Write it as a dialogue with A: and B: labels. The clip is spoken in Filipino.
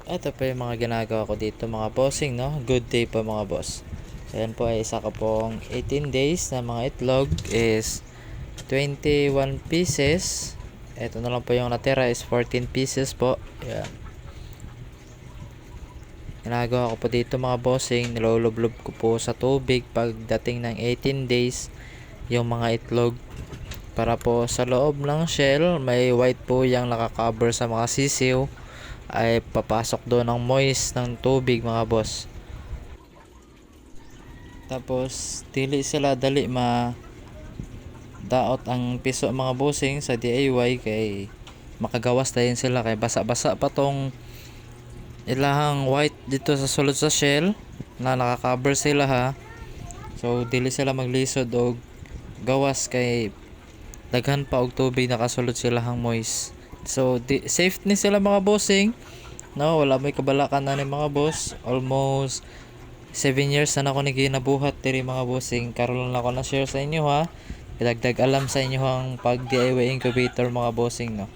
A: Ito po yung mga ginagawa ko dito mga bossing, no? Good day po mga boss. Ayan po ay isa ka pong 18 days na mga itlog is 21 pieces. Ito na lang po yung natira is 14 pieces po. Ayan. Ginagawa ko po dito mga bossing, niloloblob ko po sa tubig pagdating ng 18 days yung mga itlog. Para po sa loob ng shell, may white po yung nakaka-cover sa mga sisiw, ay papasok doon ng moist ng tubig mga boss. Tapos dili sila dali daot ang piso mga bossing sa DIY kay makagawas tayo sila kay basa-basa pa tong ilahang white dito sa sulod sa shell na nakaka-cover sila ha. So dili sila maglisod og gawas kay daghan pa og tubig nakasulod sila hang moist. So safe ni sila mga bossing. No, wala may kabalakan na ni mga boss. Almost 7 years na ako ginabuhat diri mga bossing. Karon lang ako na share sa inyo ha. Idagdag alam sa inyo ang pag DIY incubator mga bossing no.